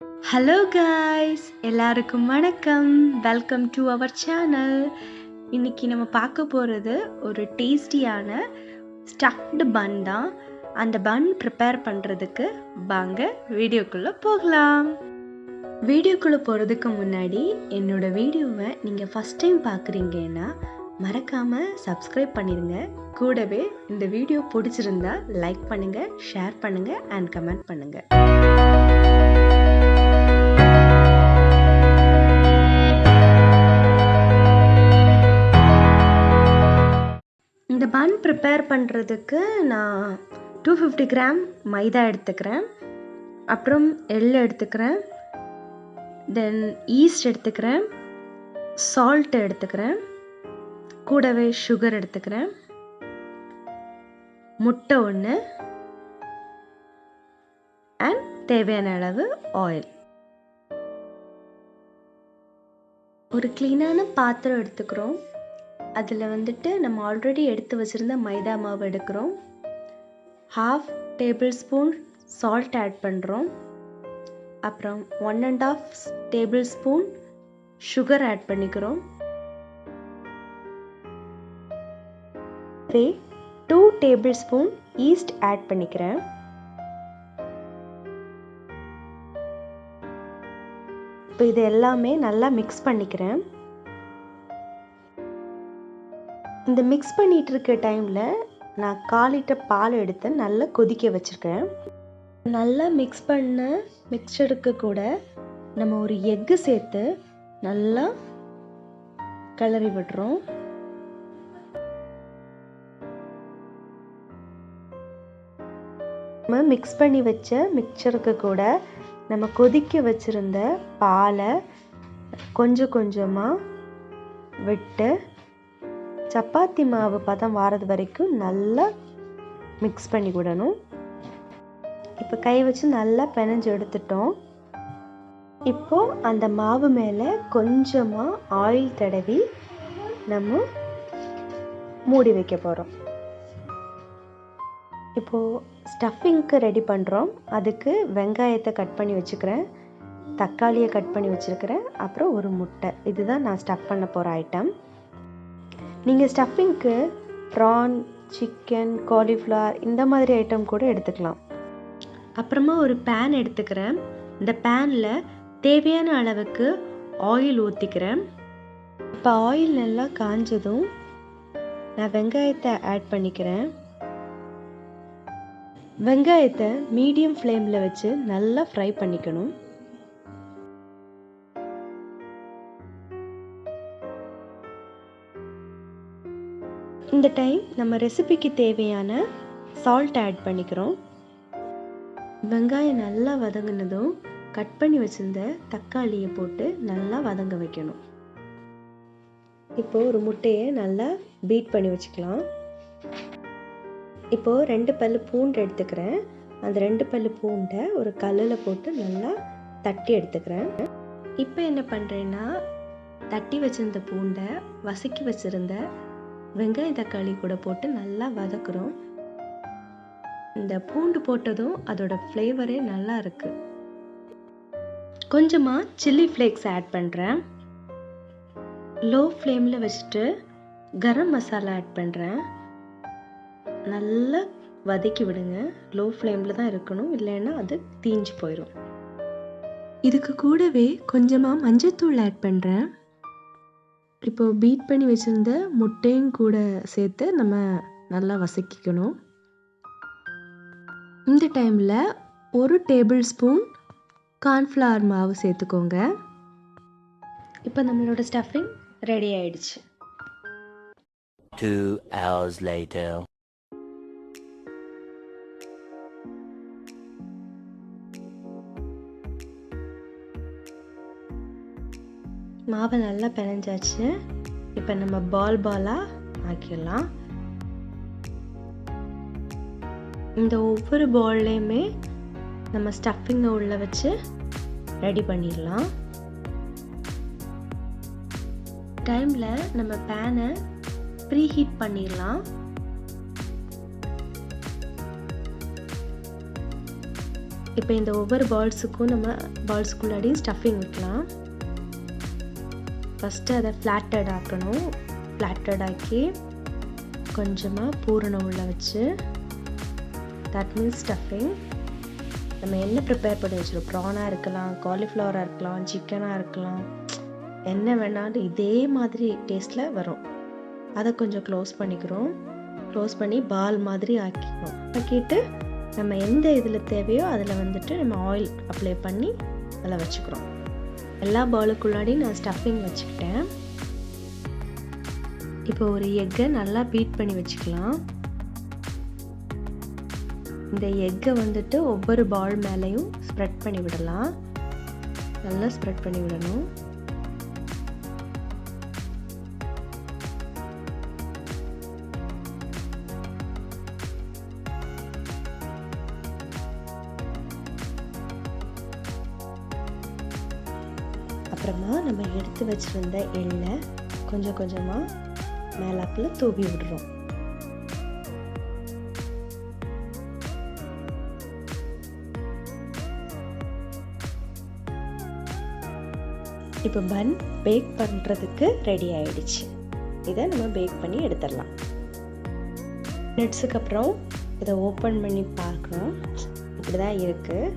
Hello guys, எல்லாருக்கும் வணக்கம். Welcome to our channel. இன்னைக்கு நம்ம பார்க்க போகிறது ஒரு டேஸ்டியான ஸ்டஃப்டு பன் தான். அந்த பன் ப்ரிப்பேர் பண்ணுறதுக்கு வாங்க வீடியோக்குள்ளே போகலாம். வீடியோக்குள்ளே போகிறதுக்கு முன்னாடி என்னோட வீடியோவை நீங்கள் ஃபஸ்ட் டைம் பார்க்குறீங்கன்னா மறக்காமல் சப்ஸ்கிரைப் பண்ணிடுங்க. கூடவே இந்த வீடியோ பிடிச்சிருந்தா லைக் பண்ணுங்கள், ஷேர் பண்ணுங்கள் அண்ட் கமெண்ட் பண்ணுங்கள். இந்த பன் ப்ரிப்பேர் பண்ணுறதுக்கு நான் 250 கிராம் மைதா எடுத்துக்கிறேன், அப்புறம் எள்ளு எடுத்துக்கிறேன், தென் ஈஸ்ட் எடுத்துக்கிறேன், சால்ட் எடுத்துக்கிறேன், கூடவே சுகர் எடுத்துக்கிறேன், முட்டை ஒன்று அண்ட் தேவையான அளவு ஆயில். ஒரு க்ளீனான பாத்திரம் எடுத்துக்கிறோம். அதில் நம்ம ஆல்ரெடி எடுத்து வச்சுருந்த மைதா மாவு எடுக்கிறோம். 1/2 டேபிள் ஸ்பூன் சால்ட் ஆட் பண்ணுறோம். அப்புறம் 1.5 டேபிள் ஸ்பூன் சுகர் ஆட் பண்ணிக்கிறோம். 2 டேபிள் ஸ்பூன் ஈஸ்ட் ஆட் பண்ணிக்கிறேன். இப்போ இது எல்லாமே நல்லா மிக்ஸ் பண்ணிக்கிறேன். இந்த மிக்ஸ் பண்ணிகிட்டு இருக்க டைமில் நான் 1/4 லிட்டர் பால் எடுத்து நல்லா கொதிக்க வச்சுருக்கேன். நல்லா மிக்ஸ் பண்ண மிக்சருக்கு கூட நம்ம ஒரு எக்கு சேர்த்து நல்லா கிளறி விடுறோம். நம்ம மிக்ஸ் பண்ணி வச்ச மிக்சருக்கு கூட நம்ம கொதிக்க வச்சுருந்த பாலை கொஞ்சம் கொஞ்சமாக விட்டு சப்பாத்தி மாவு பதம் வாரது வரைக்கும் நல்லா மிக்ஸ் பண்ணி விடணும். இப்போ கை வச்சு நல்லா பிணைஞ்சு எடுத்துட்டோம். இப்போது அந்த மாவு மேலே கொஞ்சமாக ஆயில் தடவி நம்ம மூடி வைக்க போகிறோம். இப்போது ஸ்டஃபிங்க்கு ரெடி பண்ணுறோம். அதுக்கு வெங்காயத்தை கட் பண்ணி வச்சுக்கிறேன், தக்காளியை கட் பண்ணி வச்சுருக்கிறேன், அப்புறம் ஒரு முட்டை. இதுதான் நான் ஸ்டஃப் பண்ண போகிற ஐட்டம். நீங்கள் ஸ்டஃபிங்க்கு ப்ரான், சிக்கன், காலிஃப்ளவர் இந்த மாதிரி ஐட்டம் கூட எடுத்துக்கலாம். அப்புறமா ஒரு பேன் எடுத்துக்கிறேன். இந்த பேனில் தேவையான அளவுக்கு ஆயில் ஊற்றிக்கிறேன். இப்போ ஆயில் நல்லா காஞ்சதும் நான் வெங்காயத்தை ஆட் பண்ணிக்கிறேன். வெங்காயத்தை மீடியம் ஃப்ளேமில் வச்சு நல்லா ஃப்ரை பண்ணிக்கணும். இந்த டைம் நம்ம ரெசிபிக்கு தேவையான சால்ட் ஆட் பண்ணிக்கிறோம். வெங்காயம் நல்லா வதங்கினதும் கட் பண்ணி வச்சிருந்த தக்காளியை போட்டு நல்லா வதங்க வைக்கணும். இப்போது ஒரு முட்டையை நல்லா பீட் பண்ணி வச்சுக்கலாம். இப்போது 2 பல்லு பூண்டு எடுத்துக்கிறேன். அந்த 2 பல்லு பூண்டை ஒரு கல்லில் போட்டு நல்லா தட்டி எடுத்துக்கிறேன். இப்போ என்ன பண்ணுறேன்னா, தட்டி வச்சிருந்த பூண்டை வதக்கி வச்சுருந்த வெங்காயம் தக்காளி கூட போட்டு நல்லா வதக்குறோம். இந்த பூண்டு போட்டதும் அதோட ஃப்ளேவரே நல்லா இருக்கு. கொஞ்சமாக சில்லி ஃப்ளேக்ஸ் ஆட் பண்ணுறேன். லோ ஃப்ளேமில் வச்சுட்டு கரம் மசாலா ஆட் பண்ணுறேன். நல்லா வதக்கி விடுங்க. லோ ஃப்ளேமில் தான் இருக்கணும், இல்லைன்னா அது தீஞ்சு போயிடும். இதுக்கு கூடவே கொஞ்சமாக மஞ்சத்தூள் ஆட் பண்ணுறேன். இப்போது பீட் பண்ணி வச்சுருந்த முட்டையும் கூட சேர்த்து நம்ம நல்லா வதக்கிக்கணும். இந்த டைமில் 1 டேபிள் ஸ்பூன் கார்ன்ஃப்ளவர் மாவு சேர்த்துக்கோங்க. இப்போ நம்மளோட ஸ்டஃபிங் ரெடி ஆயிடுச்சு. 2 hours later. மாவை நல்லா பிணைஞ்சாச்சு. இப்போ நம்ம பாலாக ஆக்கிடலாம். இந்த ஒவ்வொரு பால்லையுமே நம்ம ஸ்டஃபிங்கை உள்ள வச்சு ரெடி பண்ணிடலாம். டைமில் நம்ம பேனை ப்ரீ ஹீட் பண்ணிடலாம். இப்போ இந்த ஒவ்வொரு பால்ஸுக்கும் நம்ம பால்ஸுக்குள்ளாடி ஸ்டஃபிங் வைக்கலாம். ஃபஸ்ட்டு அதை ஃப்ளாட்டட் ஆக்கணும். ஃப்ளாட்டட் ஆக்கி கொஞ்சமாக பூரணம் உள்ள வச்சு, தட் மீன்ஸ் ஸ்டஃபிங். நம்ம என்ன ப்ரிப்பேர் பண்ணி வச்சுருக்கோம், ப்ரானாக இருக்கலாம், காலிஃப்ளவராக இருக்கலாம், சிக்கனாக இருக்கலாம், என்ன வேணாலும் இதே மாதிரி டேஸ்ட்டில் வரும். அதை கொஞ்சம் க்ளோஸ் பண்ணிக்கிறோம். க்ளோஸ் பண்ணி பால் மாதிரி ஆக்கிக்கிறோம். ஆக்கிட்டு நம்ம எந்த இதில் தேவையோ அதில் வந்துட்டு நம்ம ஆயில் அப்ளை பண்ணி அதில் வச்சுக்கிறோம். எல்லா பாலுக்குள்ளாடி நான் ஸ்டஃபிங் வச்சுக்கிட்டேன். இப்போ ஒரு எக்கை நல்லா பீட் பண்ணி வச்சுக்கலாம். இந்த எக்கை வந்துட்டு ஒவ்வொரு பால் மேலேயும் ஸ்ப்ரெட் பண்ணி விடலாம். நல்லா ஸ்ப்ரெட் பண்ணி விடணும். அப்புறமா நம்ம எடுத்து வச்சிருந்த எண்ணெய் கொஞ்சம் கொஞ்சமாக மேலாப்பில் தூவி விடுறோம். இப்போ பன் பேக் பண்ணுறதுக்கு ரெடி ஆயிடுச்சு. இதை நம்ம பேக் பண்ணி எடுத்துடலாம். மினிட்ஸுக்கு அப்புறம் இதை ஓப்பன் பண்ணி பார்க்கணும். இப்படி தான் இருக்குது.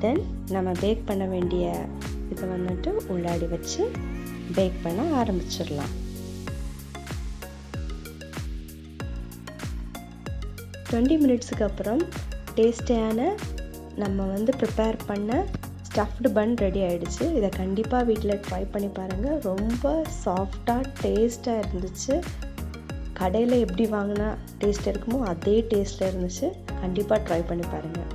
தென் நம்ம பேக் பண்ண வேண்டிய இதை வந்துட்டு உள்ளாடி வச்சு பேக் பண்ண ஆரம்பிச்சிடலாம். 20 மினிட்ஸுக்கு அப்புறம் டேஸ்டியான நம்ம ப்ரிப்பேர் பண்ண ஸ்டஃப்டு பன் ரெடி ஆகிடுச்சு. இதை கண்டிப்பாக வீட்டில் ட்ரை பண்ணி பாருங்கள். ரொம்ப சாஃப்டாக டேஸ்ட்டாக இருந்துச்சு. கடையில் எப்படி வாங்கினா டேஸ்ட் இருக்குமோ அதே டேஸ்ட்டில் இருந்துச்சு. கண்டிப்பாக ட்ரை பண்ணி பாருங்கள்.